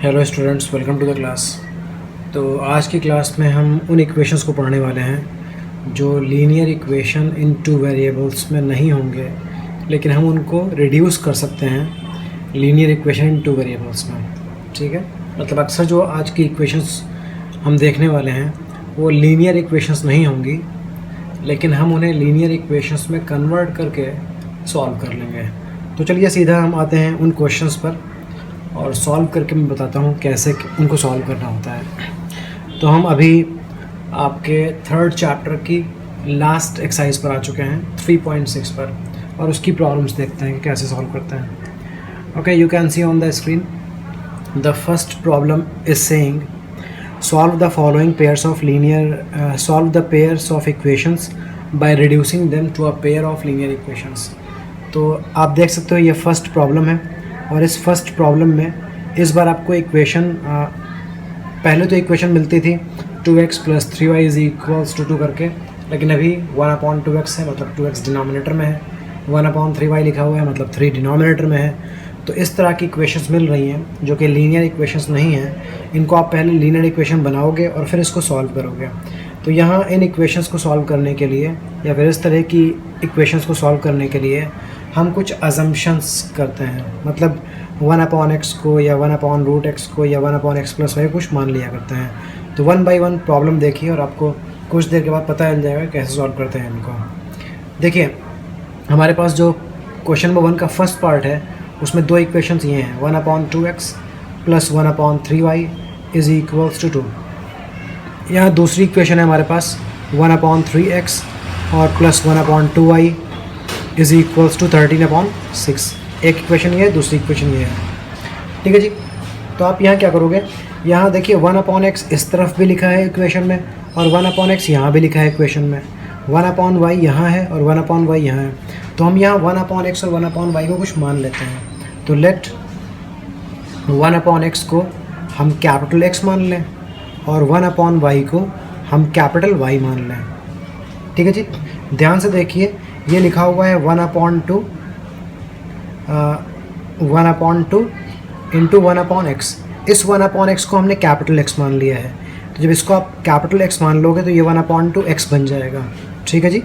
Hello students, welcome to the class. तो आज की क्लास में हम उन इक्वेशंस को पढ़ने वाले हैं जो linear equation in two variables में नहीं होंगे, लेकिन हम उनको रिड्यूस कर सकते हैं linear equation in two variables में। ठीक है, मतलब अक्सर जो आज की इक्वेशंस हम देखने वाले हैं वो लीनियर इक्वेशंस नहीं होंगी, लेकिन हम उन्हें लीनियर इक्वेशंस में कन्वर्ट करके सॉल्व कर लेंगे। तो चलिए सीधा हम आते हैं उन क्वेश्चंस पर और सॉल्व करके मैं बताता हूँ कैसे उनको सॉल्व करना होता है। तो हम अभी आपके थर्ड चैप्टर की लास्ट एक्सरसाइज पर आ चुके हैं 3.6 पर, और उसकी प्रॉब्लम्स देखते हैं कि कैसे सॉल्व करते हैं। Okay, you can see on the screen the first problem is saying solve the following pairs of linear solve the pairs of equations by reducing them to a pair of linear equations. तो आप देख सकते हो ये first problem है, और इस first problem में इस बार आपको इक्वेशन पहले तो इक्वेशन मिलती थी 2x + 3y = 2 करके, लेकिन अभी 1/2x है, मतलब 2x डिनोमिनेटर में है, 1/3y लिखा हुआ है, मतलब 3 डिनोमिनेटर में है। तो इस तरह की इक्वेशंस मिल रही हैं जो कि लीनियर इक्वेशंस नहीं हैं। इनको आप पहले लीनियर इक्वेशन बनाओगे और फिर इसको सॉल्व करोगे। तो यहाँ इन इक्वेशंस को सॉल्व करने के लिए या फिर इस तरह की इक्वेशंस को सॉल्व करने के लिए हम कुछ अजम्पशंस करते हैं, मतलब 1/x को या 1/√x को या 1/x + y कुछ मान लिया करते हैं। तो 1 बाई 1 प्रॉब्लम देखिए और आपको कुछ देर के बाद पता चल जाएगा कैसे सॉल्व करते हैं इनको। देखिए, हमारे पास जो क्वेश्चन नंबर 1 का फर्स्ट पार्ट है उसमें दो इक्वेशंस ये हैं, 1/2x + 1/3y = 2। यहाँ दूसरी इक्वेशन है हमारे पास 1/3x और + 1/2y = 13/6। एक इक्वेशन ये है, दूसरी इक्वेशन ये है। ठीक है जी। तो आप यहाँ क्या करोगे, यहाँ देखिए 1/x इस तरफ भी लिखा है इक्वेशन में और 1/x यहाँ भी लिखा है इक्वेशन में, 1/y यहाँ है और 1/y यहाँ है। तो हम यहाँ 1/x और 1/y को कुछ मान लेते हैं। तो लेट 1/x को हम कैपिटल X मान लें और 1/y को हम कैपिटल Y मान लें। ठीक है जी। ध्यान से देखिए, ये लिखा हुआ है 1/2 × 1/x। इस 1/x को हमने कैपिटल X मान लिया है। तो जब इसको आप कैपिटल X मान लोगे तो ये 1/2x बन जाएगा। ठीक है जी।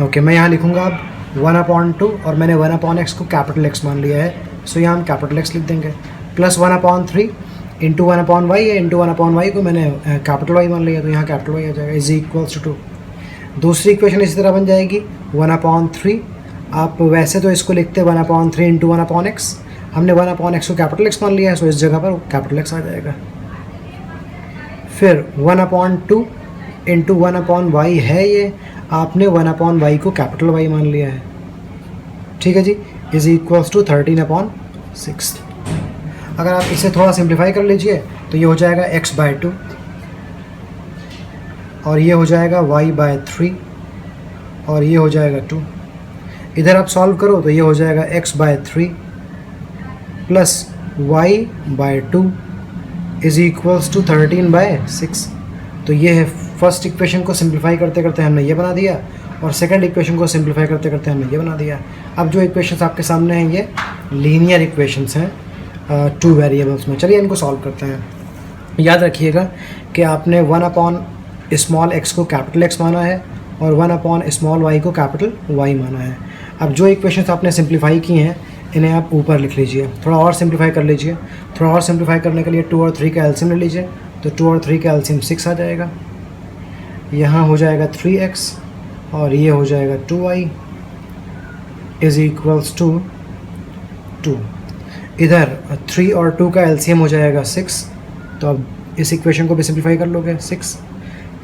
ओके, मैं यहाँ लिखूँगा अब 1/2 और मैंने 1/x को कैपिटल X मान लिया है, सो यहाँ हम कैपिटल X लिख देंगे, + 1/3 × 1/y है, × 1/y को मैंने कैपिटल Y मान लिया, तो यहाँ कैपिटल Y आ जाएगा = 2। दूसरी इक्वेशन इसी तरह बन जाएगी 1/3। आप वैसे तो इसको लिखते 1/3 × 1/x, हमने 1/x को कैपिटल X मान लिया है, सो इस जगह पर कैपिटल X आ जाएगा। फिर 1/2 × 1/y है, ये आपने 1/y को कैपिटल Y मान लिया है। ठीक है जी, = 13/6। अगर आप इसे थोड़ा सिंप्लीफाई कर लीजिए तो ये हो जाएगा x/2 और ये हो जाएगा y/3 और ये हो जाएगा 2। इधर आप सॉल्व करो तो ये हो जाएगा x/3 + y/2 = 13/6। तो ये है फर्स्ट इक्वेशन को सिंप्लीफाई करते करते हमने ये बना दिया और सेकंड इक्वेशन को सिंप्लीफाई करते करते हमने ये बना दिया। अब जो इक्वेशंस आपके सामने हैं ये लीनियर इक्वेशंस हैं टू वेरिएबल्स में। चलिए इनको सॉल्व करते हैं। याद रखिएगा कि आपने 1/x को कैपिटल X माना है और 1/y को कैपिटल Y माना है। अब जो इक्वेशंस आपने सिंप्लीफाई की हैं इन्हें आप ऊपर लिख लीजिए, थोड़ा और सिंप्लीफाई कर लीजिए। थोड़ा और सिंप्लीफाई करने के लिए 2 और 3 का एलसीएम ले लीजिए, तो 2 और 3 का एलसीएम 6 आ जाएगा। यहाँ हो जाएगा 3x और ये हो जाएगा 2y = 2। इधर 3 और 2 का एलसीएम हो जाएगा 6। तो अब इस इक्वेशन को भी सिंप्लीफाई कर लोगे। 6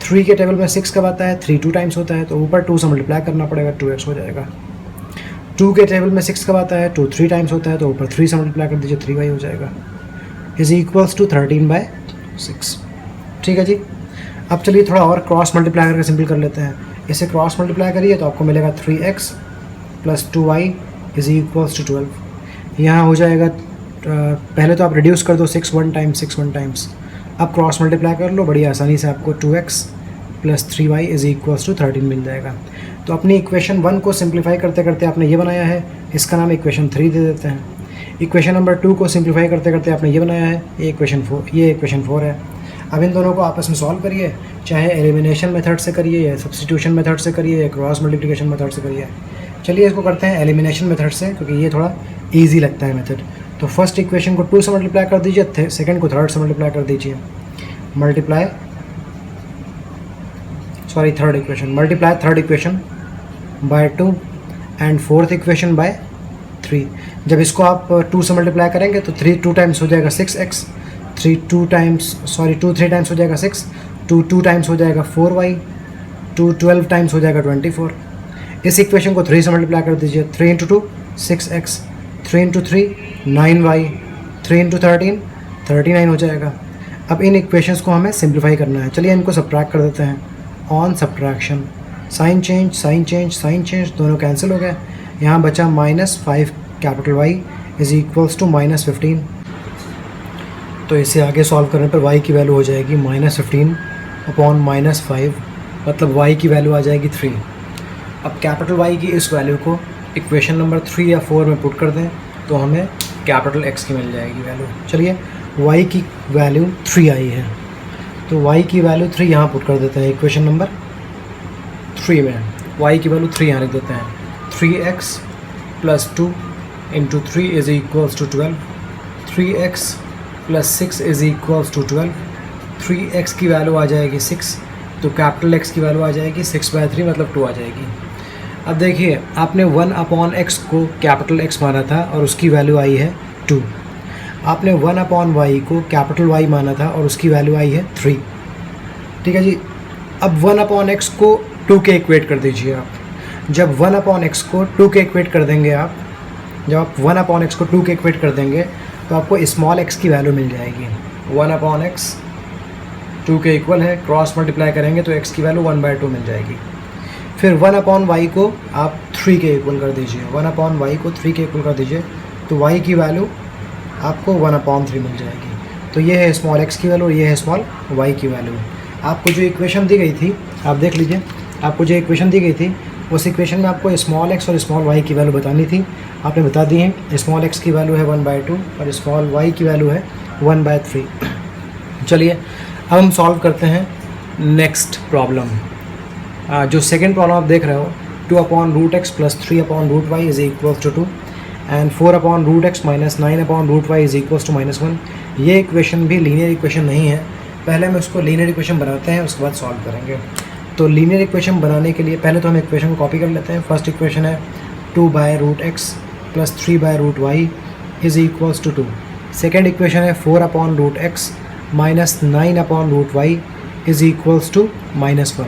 3 के टेबल में 6 कब आता है, 3 2 टाइम्स होता है, तो ऊपर 2 से मल्टीप्लाई करना पड़ेगा, 2x हो जाएगा। 2 के टेबल में 6 कब आता है, 2 3 टाइम्स होता है, तो ऊपर 3 से मल्टीप्लाई कर दीजिए, 3y हो जाएगा = 13/6। ठीक है जी। अब चलिए थोड़ा और क्रॉस मल्टीप्लाई करके सिंपल कर लेते हैं। इसे क्रॉस मल्टीप्लाई करिए तो आपको मिलेगा 3x + 2y = 12। यहाँ हो जाएगा, पहले तो आप रिड्यूस कर दो 6 1 टाइम्स 6 1 टाइम्स, अब क्रॉस मल्टीप्लाई कर लो, बड़ी आसानी से आपको 2x + 3y = 13 मिल जाएगा। तो अपनी इक्वेशन 1 को सिंप्लीफाई करते करते आपने ये बनाया है, इसका नाम इक्वेशन 3 दे देते हैं। इक्वेशन नंबर 2 को सिंप्लीफाई करते करते आपने ये बनाया है, ये इक्वेशन 4 है। अब इन दोनों को आपस में सॉल्व करिए, चाहे एलिमिनेशन मेथड से करिए या सब्स्टिट्यूशन मेथड से करिए या क्रॉस मल्टीप्लिकेशन मेथड से करिए। चलिए इसको करते हैं एलिमिनेशन मेथड से, क्योंकि ये थोड़ा ईजी लगता है मेथड। तो फर्स्ट इक्वेशन को 2 से मल्टीप्लाई कर दीजिए, सेकंड को थर्ड से मल्टीप्लाई कर दीजिए। Multiply third equation by 2 and fourth equation by 3। जब इसको आप 2 से मल्टीप्लाई करेंगे तो 3 2 टाइम्स हो जाएगा 6x, 2 3 टाइम्स हो जाएगा 6, 2 टाइम्स हो जाएगा 4y, 12 टाइम्स हो जाएगा 24। इस इक्वेशन को 3 से मल्टीप्लाई कर दीजिए, 3 into 2 6x, 3 into 3 9y, 3 into 13 39 हो जाएगा। अब इन इक्वेशंस को हमें सिंप्लीफाई करना है। चलिए इनको सब्ट्रैक्ट कर देते हैं। ऑन सब्ट्रैक्शन साइन चेंज दोनों कैंसिल हो गए। यहाँ बचा -5 capital Y is equals to -15। तो इसे आगे सॉल्व करने पर y की वैल्यू हो जाएगी -15 अपॉन -5, मतलब y की वैल्यू आ जाएगी 3। अब कैपिटल Y की इस वैल्यू को इक्वेशन नंबर 3 या 4 में पुट कर दें तो हमें कैपिटल X की मिल जाएगी वैल्यू। चलिए y की वैल्यू 3 आई है, तो y की वैल्यू 3 यहाँ पुट कर देते हैं इक्वेशन नंबर 3 में। y की वैल्यू 3 यहाँ लिख देते हैं। 3x plus 2 into 3 is equals to 12, 3x plus 6 is equals to 12। 3x की वैल्यू आ जाएगी 6, तो कैपिटल X की वैल्यू आ जाएगी 6/3, मतलब 2 आ जाएगी। अब देखिए आपने 1/x को कैपिटल X माना था और उसकी वैल्यू आई है 2। आपने 1/y को कैपिटल Y माना था और उसकी वैल्यू आई है 3। ठीक है जी। अब 1/x को 2 के इक्वेट कर दीजिए आप। जब 1/x को 2 के इक्वेट कर देंगे आप, जब आप 1/x को 2 के इक्वेट कर देंगे तो आपको स्मॉल x की वैल्यू मिल जाएगी। 1/x 2 के इक्वल है, क्रॉस मल्टीप्लाई करेंगे तो x की वैल्यू 1/2 मिल जाएगी। फिर 1/y को आप 3 के इक्वल कर दीजिए, 1/y को 3 के इक्वल कर दीजिए तो y की वैल्यू आपको 1/3 मिल जाएगी। तो ये है स्मॉल x की वैल्यू, ये है स्मॉल y की वैल्यू। आपको जो इक्वेशन दी गई थी, आप देख लीजिए, आपको जो इक्वेशन दी गई थी उस इक्वेशन में आपको स्मॉल x और स्मॉल y की वैल्यू बतानी थी, आपने बता दी है। स्मॉल x की वैल्यू है 1/2 और स्मॉल y की वैल्यू है 1/3। चलिए अब हम सॉल्व करते हैं नेक्स्ट प्रॉब्लम। जो सेकेंड प्रॉब्लम आप देख रहे हो, 2/√x plus 3/√y is equals to 2 and 4/√x minus 9/√y is equals to -1। ये इक्वेशन भी लीनियर इक्वेशन नहीं है। पहले हम उसको लीनियर इक्वेशन बनाते हैं, उसके बाद सॉल्व करेंगे। तो लीनियर इक्वेशन बनाने के लिए पहले तो हम इक्वेशन को कॉपी कर लेते हैं। फर्स्ट इक्वेशन है 2/√x plus 3/√y is equals to 2। Second equation है 4/√x minus 9/√y is equals to -1।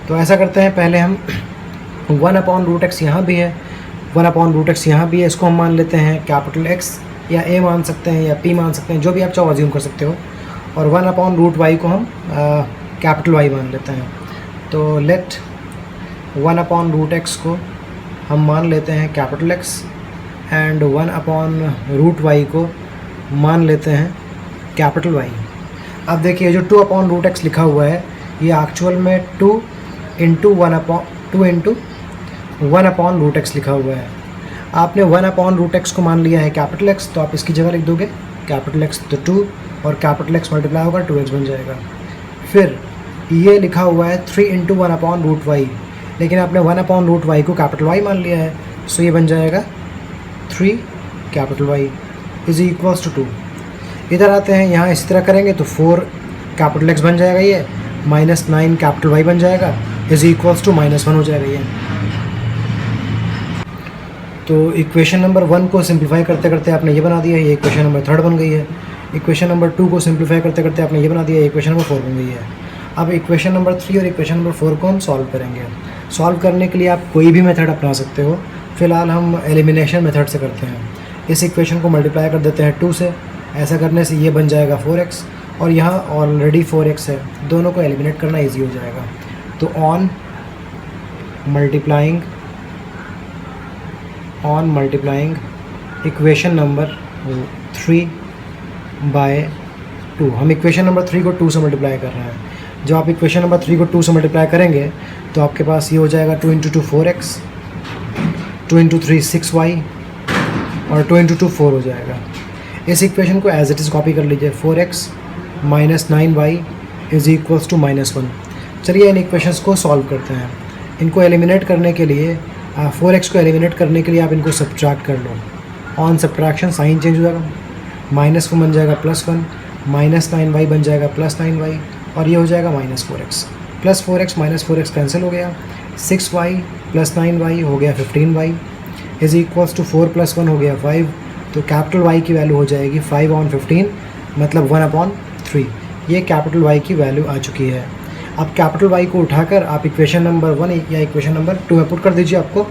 तो ऐसा करते हैं, पहले हम 1/√x यहाँ भी है, 1/√x यहाँ भी है, इसको हम मान लेते हैं कैपिटल X या A मान सकते हैं या P मान सकते हैं, जो भी आप चाहो अज्यूम कर सकते हो। और 1/√y को हम कैपिटल Y मान लेते हैं। तो लेट 1/√x को हम मान लेते हैं कैपिटल X एंड 1/√y को मान लेते हैं कैपिटल Y। अब देखिए जो 2/√x लिखा हुआ है ये एक्चुअल में 2 इंटू 1/√x लिखा हुआ है। आपने 1/√x को मान लिया है कैपिटल X, तो आप इसकी जगह लिख दोगे कैपिटल X तो 2 और कैपिटल X मल्टीप्लाई होगा 2x बन जाएगा। फिर ये लिखा हुआ है 3 इंटू 1/√y, लेकिन आपने 1/√y को कैपिटल Y मान लिया है, सो ये बन जाएगा 3 capital Y is equals to 2। इधर आते हैं, यहाँ इसी तरह करेंगे तो 4 कैपिटल X बन जाएगा ये, माइनस 9 कैपिटल Y बन जाएगा इज इक्वल्स टू -1 हो जाएगा ये। तो इक्वेशन नंबर 1 को सिंप्लीफाई करते करते आपने ये बना दिया है, ये इक्वेशन नंबर 3 बन गई है। इक्वेशन नंबर 2 को सिंप्लीफाई करते करते आपने ये बना दिया है, इक्वेशन नंबर 4 बन गई है। अब इक्वेशन नंबर 3 और इक्वेशन नंबर 4 को हम सॉल्व करेंगे। सॉल्व करने के लिए आप कोई भी मेथड अपना सकते हो, फ़िलहाल हम एलिमिनेशन मेथड से करते हैं। इस इक्वेशन को मल्टीप्लाई कर देते हैं 2 से, ऐसा करने से ये बन जाएगा 4x और यहाँ ऑलरेडी 4x है, दोनों को एलिमिनेट करना ईजी हो जाएगा। तो ऑन मल्टीप्लाइंग इक्वेशन नंबर 3/2, हम इक्वेशन नंबर 3 को 2 से मल्टीप्लाई कर रहे हैं। जब आप इक्वेशन नंबर 3 को 2 से मल्टीप्लाई करेंगे तो आपके पास ये हो जाएगा 2 इंटू 2 4x, 2 इंटू 3 6y और 2 इंटू 2 4 हो जाएगा। इस इक्वेशन को एज इट इज़ कॉपी कर लीजिए, 4x minus 9y is equals to -1। चलिए इन इक्वेशंस को सॉल्व करते हैं। इनको एलिमिनेट करने के लिए 4x को एलिमिनेट करने के लिए आप इनको सब्ट्रैक्ट कर लो। ऑन सब्ट्रैक्शन साइन चेंज हो जाएगा, -1 बन जाएगा +1, माइनस 9y बन जाएगा +9y, और ये हो जाएगा -4x। +4x minus 4x cancel हो गया, 6y + 9y हो गया 15y इज़ इक्वल्स टू 4 + 1 हो गया 5। तो कैपिटल Y की वैल्यू हो जाएगी 5/15, मतलब 1/3। ये कैपिटल Y की वैल्यू आ चुकी है। अब कैपिटल Y को उठाकर आप इक्वेशन नंबर 1 या इक्वेशन नंबर 2 में पुट कर दीजिए, आपको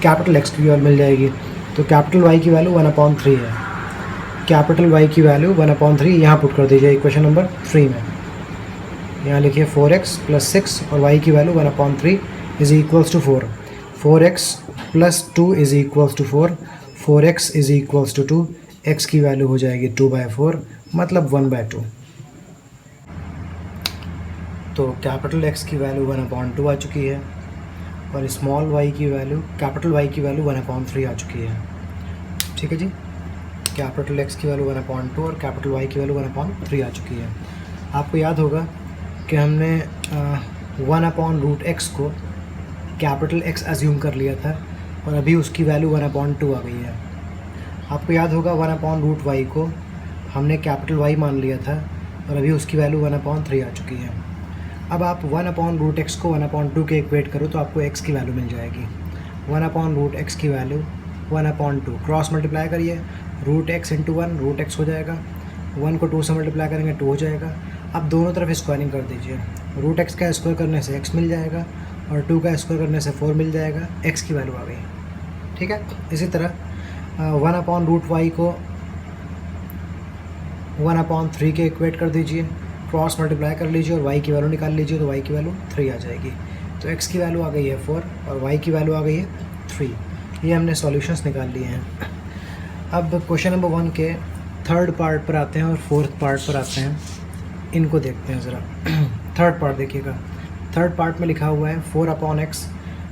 कैपिटल X की वैल्यू मिल जाएगी। तो कैपिटल Y की वैल्यू 1/3 है। कैपिटल Y की वैल्यू 1/3 यहाँ पुट कर दीजिए इक्वेशन नंबर 3 में। यहाँ लिखिए 4x + 6 और y की value 1/3 is equals to 4। 4x + 2 is equals to 4। 4x is equals to 2। x की वैल्यू हो जाएगी 2/4, मतलब 1/2। तो कैपिटल X की वैल्यू 1/2 आ चुकी है और स्मॉल y की वैल्यू, कैपिटल Y की वैल्यू 1/3 आ चुकी है। ठीक है जी, कैपिटल X की वैल्यू 1/2 और कैपिटल Y की वैल्यू 1/3 आ चुकी है। आपको याद होगा कि हमने 1/√x को कैपिटल X एज्यूम कर लिया था और अभी उसकी वैल्यू 1/2 आ गई है। आपको याद होगा 1/√y को हमने कैपिटल Y मान लिया था और अभी उसकी वैल्यू 1/3 आ चुकी है। अब आप 1/√x को 1/2 के इक्वेट करो तो आपको x की वैल्यू मिल जाएगी। 1/√x की वैल्यू 1/2, क्रॉस मल्टीप्लाई करिए, √x × 1 √x हो जाएगा, 1 को 2 से मल्टीप्लाई करेंगे 2 हो जाएगा। अब दोनों तरफ स्क्वायरिंग कर दीजिए, √x का स्क्वायर करने से x मिल जाएगा और 2 का स्क्वायर करने से 4 मिल जाएगा, x की वैल्यू आ गई। ठीक है, इसी तरह 1/√y को 1/3 के इक्वेट कर दीजिए, क्रॉस मल्टीप्लाई कर लीजिए और y की वैल्यू निकाल लीजिए तो y की वैल्यू 3 आ जाएगी। तो x की वैल्यू आ गई है 4 और y की वैल्यू आ गई है 3। ये हमने सॉल्यूशंस निकाल लिए हैं। अब क्वेश्चन नंबर 1 के थर्ड पार्ट पर आते हैं और फोर्थ पार्ट पर आते हैं। इनको देखते हैं ज़रा। थर्ड पार्ट देखिएगा, थर्ड पार्ट में लिखा हुआ है 4/x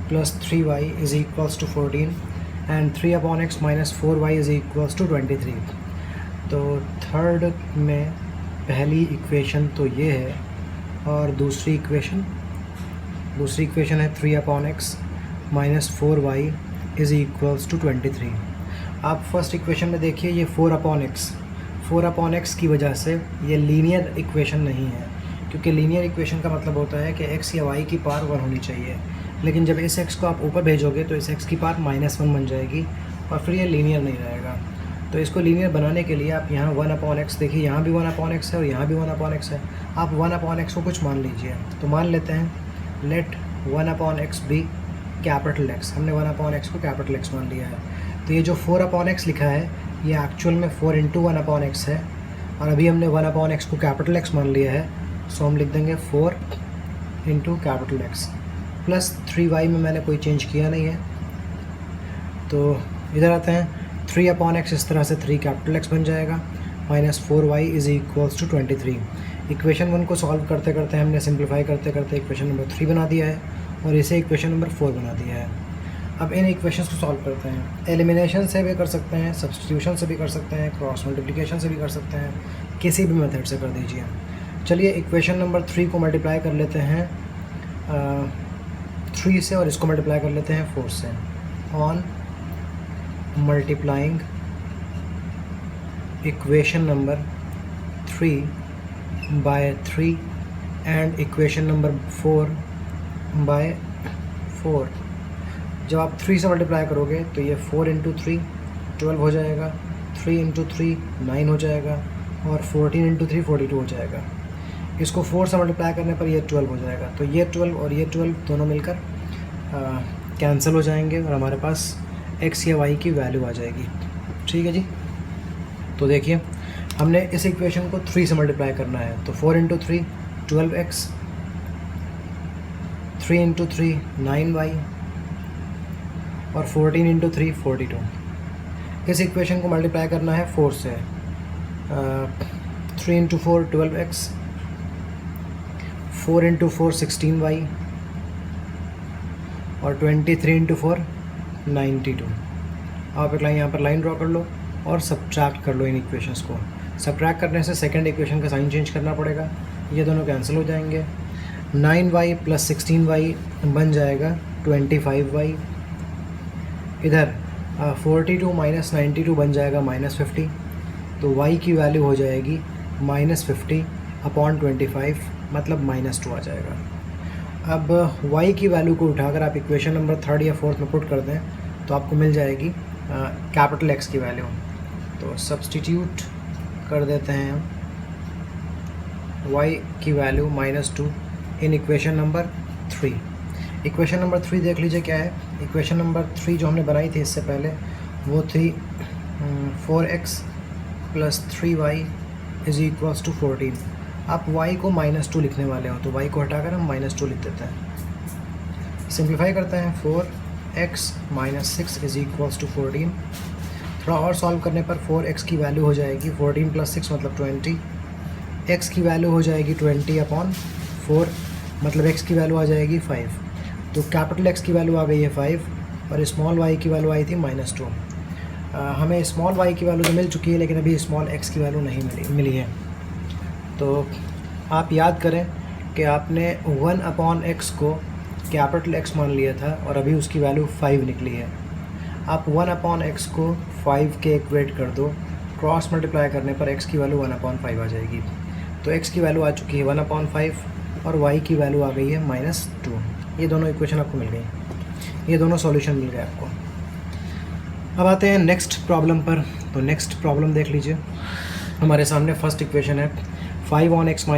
+ 3y is equals to 14 and 3/x - 4y is equals to 23। तो थर्ड में पहली इक्वेशन तो ये है और दूसरी इक्वेशन है 3/x - 4y is equals to 23। आप फर्स्ट इक्वेशन में देखिए, ये 4/x की वजह से ये लीनियर इक्वेशन नहीं है, क्योंकि लीनियर इक्वेशन का मतलब होता है कि x या y की पावर 1 होनी चाहिए। लेकिन जब इस x को आप ऊपर भेजोगे तो इस x की पावर -1 बन जाएगी और फिर ये लीनियर नहीं रहेगा। तो इसको लीनियर बनाने के लिए आप यहाँ 1/x देखिए, यहाँ भी 1/x है और यहाँ भी 1/x है। आप 1/x को कुछ मान लीजिए, तो मान लेते हैं late 1/x B capital X। हमने 1/x को कैपिटल X मान लिया है। तो ये जो 4/x लिखा है ये एक्चुअल में 4 × 1/x है और अभी हमने 1/x को कैपिटल X मान लिया है, सो हम लिख देंगे 4 × कैपिटल X प्लस 3y में मैंने कोई चेंज किया नहीं है। तो इधर आते हैं, 3/x इस तरह से 3 कैपिटल X बन जाएगा, -4y is equals to 23। Equation 1 को सॉल्व करते करते हमने सिंप्लीफाई करते करते इक्वेशन नंबर 3 बना दिया है और इसे इक्वेशन नंबर 4 बना दिया है। अब इन इक्वेशंस को सॉल्व करते हैं। एलिमिनेशन से भी कर सकते हैं, सब्स्टिट्यूशन से भी कर सकते हैं, क्रॉस मल्टीप्लिकेशन से भी कर सकते हैं, किसी भी मेथड से कर दीजिए। चलिए इक्वेशन नंबर 3 को मल्टीप्लाई कर लेते हैं 3 से और इसको मल्टीप्लाई कर लेते हैं 4 से। On multiplying equation number 3 by 3 and equation number 4 by 4, जब आप 3 से मल्टीप्लाई करोगे तो ये 4 × 3 12 हो जाएगा, 3 × 3 9 हो जाएगा और 14 × 3 42 हो जाएगा। इसको 4 से मल्टीप्लाई करने पर ये 12 हो जाएगा। तो ये 12 और ये 12 दोनों मिलकर कैंसिल हो जाएंगे और हमारे पास x या y की वैल्यू आ जाएगी। ठीक है जी, तो देखिए हमने इस इक्वेशन को 3 से मल्टीप्लाई करना है, तो 4 × 3 12x, 3 × 3 9y और 14 × 3 42। इस इक्वेशन को मल्टीप्लाई करना है 4 से, 3 × 4 12x, 4 × 4 16y और 23 × 4 92। आप एक लाइन यहाँ पर लाइन ड्रॉ कर लो और सब्ट्रैक्ट कर लो इन इक्वेशंस को। सब्ट्रैक्ट करने से सेकंड इक्वेशन का साइन चेंज करना पड़ेगा, ये दोनों कैंसिल हो जाएंगे। 9y + 16y बन जाएगा 25y। इधर 42 - 92 बन जाएगा -50, तो y की वैल्यू हो जाएगी -50/25 मतलब -2 आ जाएगा। अब y की वैल्यू को उठाकर आप इक्वेशन नंबर 3rd या 4th में पुट कर दें तो आपको मिल जाएगी कैपिटल X की वैल्यू। तो सब्सटीट्यूट कर देते हैं हम y की वैल्यू -2 इन इक्वेशन नंबर 3। इक्वेशन नंबर 3 देख लीजिए क्या है। इक्वेशन नंबर 3 जो हमने बनाई थी इससे पहले वो थी 4x + 3y = 14। आप y को -2 लिखने वाले हो तो y को हटाकर हम -2 लिख देते हैं। सिंप्लीफाई करते हैं 4x - 6 = 14। थोड़ा और सॉल्व करने पर 4x की वैल्यू हो जाएगी 14 + 6 मतलब 20। x की वैल्यू हो जाएगी 20/4 मतलब x की वैल्यू आ जाएगी 5। तो कैपिटल X की वैल्यू आ गई है 5 और स्मॉल y की वैल्यू आई थी -2। हमें स्मॉल y की वैल्यू तो मिल चुकी है लेकिन अभी स्मॉल x की वैल्यू नहीं मिली है। तो आप याद करें कि आपने 1/x को कैपिटल X मान लिया था और अभी उसकी वैल्यू 5 निकली है। आप 1/x को 5 के इक्वेट कर दो, क्रॉस मल्टीप्लाई करने पर x की वैल्यू 1/5 आ जाएगी। तो x की वैल्यू आ चुकी है 1/5 और y की वैल्यू आ गई है -2। ये दोनों इक्वेशन आपको मिल गई, ये दोनों सॉल्यूशन मिल गए आपको। अब आते हैं नेक्स्ट प्रॉब्लम पर। तो नेक्स्ट प्रॉब्लम देख लीजिए। हमारे सामने फर्स्ट इक्वेशन है 5/x - y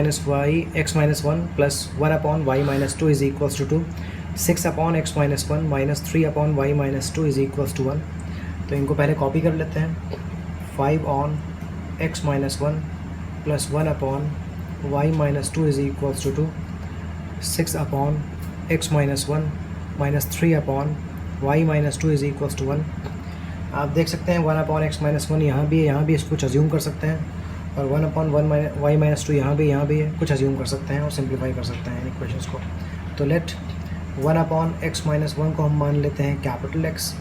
x - 1 + 1/y - 2 = 2, 6/x - 1 - 3/y - 2 = 1। तो इनको पहले कॉपी कर लेते हैं। 5/x - 1 + 1/y - 2 = 2, 6/x - 1 - 3/y - 2 = 1। आप देख सकते हैं 1/x - 1 यहाँ भी है, यहाँ भी इसको कुछ अज्यूम कर सकते हैं और 1/1y - 2 यहाँ भी है, कुछ अज्यूम कर सकते हैं और सिंप्लीफाई कर सकते हैं इन इक्वेशंस को। तो लेट 1/x - 1 को हम मान लेते हैं कैपिटल X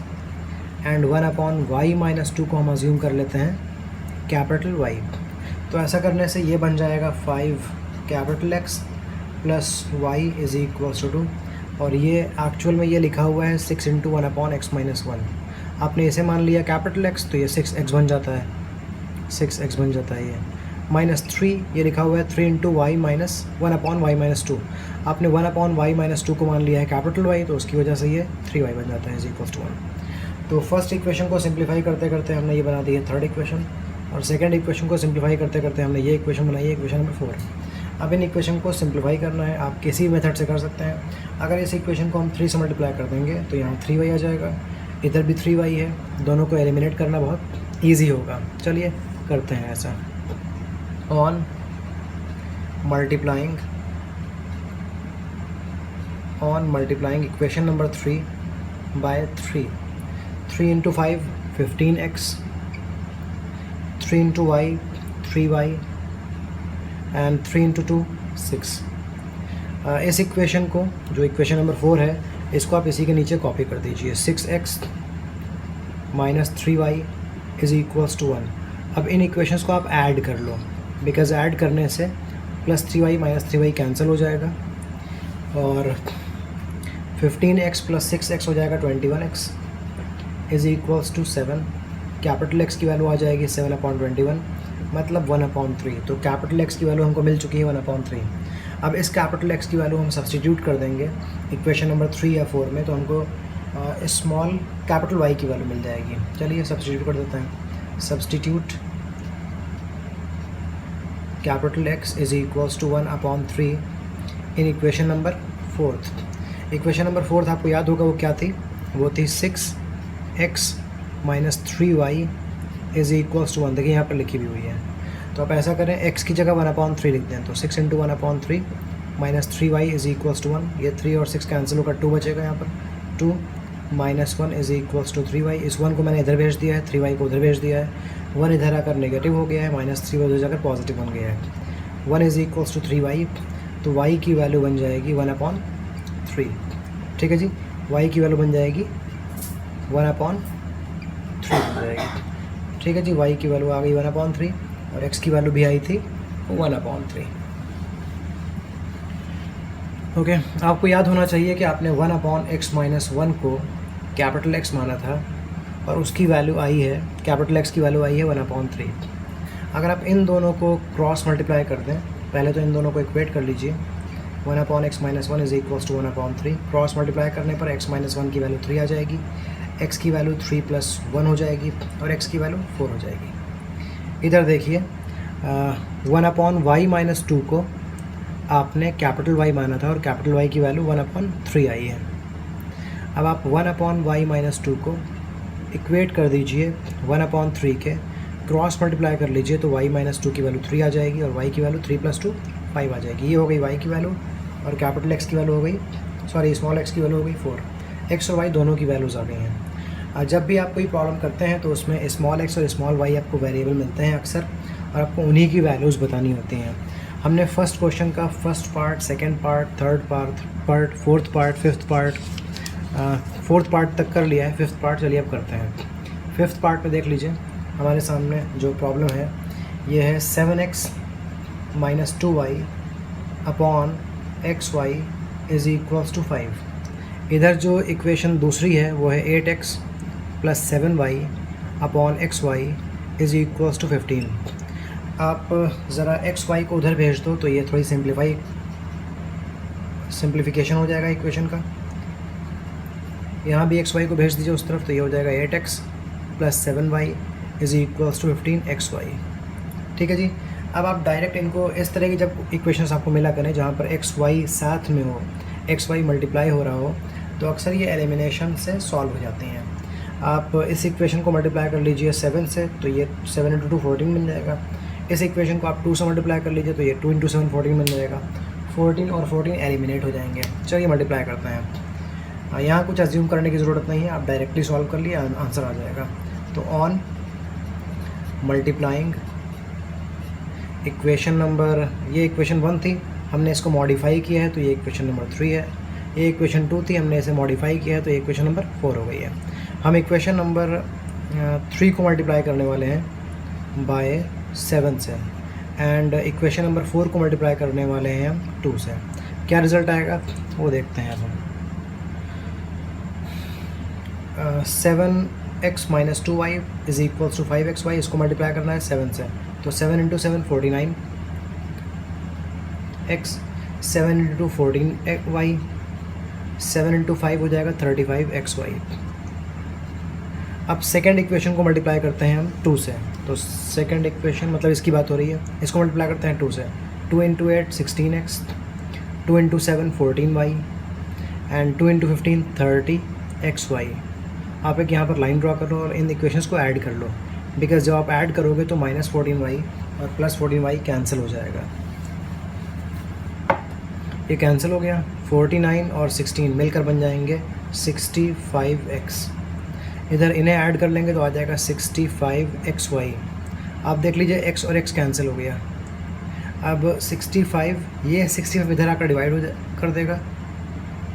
एंड 1/y - 2 को हम अज्यूम कर लेते हैं कैपिटल Y। तो ऐसा करने से ये बन जाएगा 5 कैपिटल X + y = 2 और ये एक्चुअल में ये लिखा हुआ है 6 × 1/x - 1। आपने इसे मान लिया कैपिटल X तो ये 6x बन जाता है, 6x बन जाता है। ये -3 ये लिखा हुआ है 3 × y - 1/y - 2। आपने 1/y - 2 को मान लिया है कैपिटल Y तो उसकी वजह से ये 3y बन जाता है = 1। तो फर्स्ट इक्वेशन को सिंप्लीफाई करते करते हमने ये बना दी है थर्ड इक्वेशन और सेकंड इक्वेशन को सिंप्लीफाई करते करते हमने ये इक्वेशन बनाई है इक्वेशन नंबर 4। अब इन इक्वेशन को सिंप्लीफाई करना है, आप किसी मेथड से कर सकते हैं। अगर इस इक्वेशन को हम 3 से मल्टीप्लाई कर देंगे तो यहाँ 3y आ जाएगा, इधर भी 3y है, दोनों को एलिमिनेट करना बहुत ईजी होगा। चलिए करते हैं ऐसा। On multiplying equation number 3 by 3 × 5 15x, 3 × y 3y and 3 × 2 6। इस इक्वेशन को जो इक्वेशन नंबर 4 है इसको आप इसी के नीचे कॉपी कर दीजिए। 6x - 3y = 1। अब इन इक्वेशंस को आप ऐड कर लो, बिकॉज ऐड करने से +3y - 3y कैंसिल हो जाएगा और 15x + 6x हो जाएगा 21x = 7। कैपिटल X की वैल्यू आ जाएगी 7/21 मतलब 1/3। तो कैपिटल X की वैल्यू हमको मिल चुकी है 1/3। अब इस कैपिटल X की वैल्यू हम सब्सटीट्यूट कर देंगे इक्वेशन नंबर 3 या 4 में तो हमको स्मॉल कैपिटल Y की वैल्यू मिल जाएगी। चलिए सब्सटीट्यूट कर देते हैं। सब्सटीट्यूट कैपिटल X = 1/3 इन इक्वेशन नंबर 4। इक्वेशन नंबर 4 आपको याद होगा वो क्या थी, वो थी 6x - 3y = 1। देखिए यहाँ पर लिखी भी हुई है। तो आप ऐसा करें x की जगह 1/3 लिख दें तो 6 × 1/3 - 3y = 1। ये 3 और 6 कैंसिल होकर 2 बचेगा यहाँ पर। 2 - 1 = 3y। इस 1 को मैंने इधर भेज दिया है, 3y को उधर भेज दिया है। 1 इधर आकर नेगेटिव हो गया है, -3 उधर जाकर पॉजिटिव बन गया है। 1 = 3y तो y की वैल्यू बन जाएगी 1/3। ठीक है जी, y की वैल्यू बन जाएगी 1/3। ठीक है जी, y की वैल्यू आ गई 1/3 और x की वैल्यू भी आई थी 1/3। ओके, आपको याद होना चाहिए कि आपने 1/x-1 को कैपिटल X माना था और उसकी वैल्यू आई है, कैपिटल X की वैल्यू आई है 1/3। अगर आप इन दोनों को क्रॉस मल्टीप्लाई कर दें, पहले तो इन दोनों को इक्वेट कर लीजिए। 1/x-1 is equals to 1/3। Cross multiply करने पर x-1 की वैल्यू 3 आ जाएगी, x की वैल्यू 3 + 1 हो जाएगी और x की वैल्यू 4 हो जाएगी। इधर देखिए 1/y-2 को आपने कैपिटल Y माना था और कैपिटल Y की वैल्यू 1/3 आई है। अब आप 1/y-2 को इक्वेट कर दीजिए 1/3 के, क्रॉस मल्टीप्लाई कर लीजिए तो y-2 की वैल्यू 3 आ जाएगी और y की वैल्यू 3 + 2 5 आ जाएगी। ये हो गई y की वैल्यू और कैपिटल X की वैल्यू हो गई, सॉरी स्मॉल x की वैल्यू हो गई 4। x और y दोनों की वैल्यूज़ आ गई हैं। जब भी आप कोई प्रॉब्लम करते हैं तो उसमें स्मॉल x और स्मॉल y आपको वेरिएबल मिलते हैं अक्सर, और आपको उन्हीं की वैल्यूज़ बतानी होती हैं। हमने फर्स्ट क्वेश्चन का first part, second part, third part, fourth part, fifth part, fourth part तक कर लिया है। फिफ्थ पार्ट चलिए अब करते हैं। फिफ्थ पार्ट में देख लीजिए, हमारे सामने जो प्रॉब्लम है ये है 7x - 2y upon xy is equals to 5। इधर जो इक्वेशन दूसरी है वो है 8x + 7y upon xy is equals to 15। आप ज़रा xy को उधर भेज दो तो ये थोड़ी सिंप्लीफिकेशन हो जाएगा इक्वेशन का। यहाँ भी xy को भेज दीजिए उस तरफ तो ये हो जाएगा 8x + 7y is equals to 15xy। ठीक है जी। अब आप डायरेक्ट इनको इस तरह की जब इक्वेशंस आपको मिला करें जहाँ पर xy साथ में हो, xy मल्टीप्लाई हो रहा हो, तो अक्सर ये एलिमिनेशन से सॉल्व हो जाती हैं। आप इस इक्वेशन को मल्टीप्लाई कर लीजिए 7 से तो ये 7 × 2 14 मिल जाएगा। इस इक्वेशन को आप 2 से मल्टीप्लाई कर लीजिए तो ये 2 × 7 14 मिल जाएगा। 14 और 14 एलिमिनेट हो जाएंगे। चलिए मल्टीप्लाई करते हैं। यहाँ कुछ अज्यूम करने की ज़रूरत नहीं है, आप डायरेक्टली सॉल्व कर लिए आंसर आ जाएगा। तो ऑन मल्टीप्लाइंग इक्वेशन नंबर, ये इक्वेशन 1 थी, हमने इसको मॉडिफाई किया है तो ये इक्वेशन नंबर 3 है। ये इक्वेशन 2 थी, हमने इसे मॉडिफाई किया है तो ये इक्वेशन नंबर 4 हो गई है। हम इक्वेशन नंबर 3 को मल्टीप्लाई करने वाले हैं बाय 7 से, एंड इक्वेशन नंबर 4 को मल्टीप्लाई करने वाले हैं हम 2 से। क्या रिज़ल्ट आएगा वो देखते हैं अब हम। 7x - 2y is equals to 5xy, इसको मल्टीप्लाई करना है 7 से, तो 7 × 7 49 x, 7 × 2 14y, 7 × 5 हो जाएगा 35xy। अब सेकेंड इक्वेशन को मल्टीप्लाई करते हैं हम 2 से, तो सेकेंड इक्वेशन मतलब इसकी बात हो रही है, इसको मल्टीप्लाई करते हैं 2 से। 2 × 8 16x, 2 × 7 14y एंड 2 × 15 30xy। आप एक यहाँ पर लाइन ड्रॉ करो और इन इक्वेशंस को ऐड कर लो, बिकॉज जब आप ऐड करोगे तो -14y और +14y कैंसिल हो जाएगा। ये कैंसिल हो गया, 49 और 16 मिलकर बन जाएंगे 65x। इधर इन्हें ऐड कर लेंगे तो आ जाएगा 65xy। आप देख लीजिए x और x कैंसिल हो गया। अब 65, ये 65 इधर आकर डिवाइड कर देगा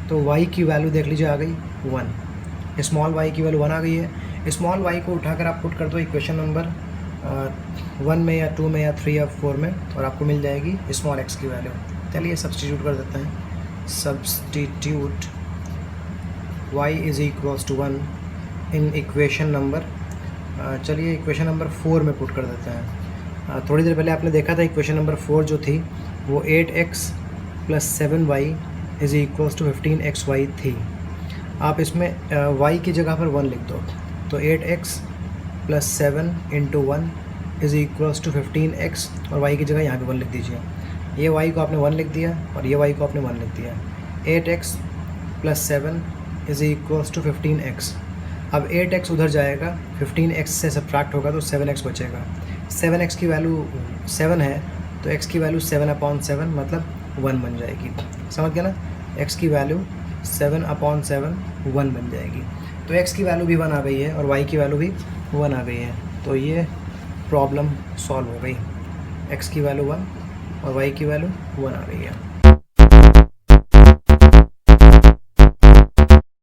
तो y की वैल्यू देख लीजिए आ गई 1। स्मॉल y की वैल्यू 1 आ गई है। स्मॉल y को उठाकर आप पुट कर दो इक्वेशन नंबर 1 में या 2 में या 3 या 4 में और आपको मिल जाएगी स्मॉल x की वैल्यू। चलिए सब्सटीट्यूट कर देते हैं। Substitute y is equals to 1 in equation number, चलिए इक्वेशन नंबर 4 में पुट कर देते हैं। थोड़ी देर पहले आपने देखा था इक्वेशन नंबर 4 जो थी वो 8x + 7y is equals to 15xy थी। आप इसमें y की जगह पर 1 लिख दो, तो 8x + 7 × 1 is equals to 15x और y की जगह यहाँ पे 1 लिख दीजिए। ये y को आपने 1 लिख दिया और ये y को आपने 1 लिख दिया। 8x + 7 is equals to 15x। अब 8x उधर जाएगा, 15x से सब्ट्रैक्ट होगा तो 7x बचेगा। 7x की वैल्यू 7 है तो x की वैल्यू 7/7 मतलब 1 बन जाएगी। समझ गया ना, x की वैल्यू 7/7 1 बन जाएगी। तो x की वैल्यू भी 1 आ गई है और y की वैल्यू भी 1 आ गई है, तो ये प्रॉब्लम सॉल्व हो गई। x की वैल्यू 1 और y की वैल्यू 1 आ गई है।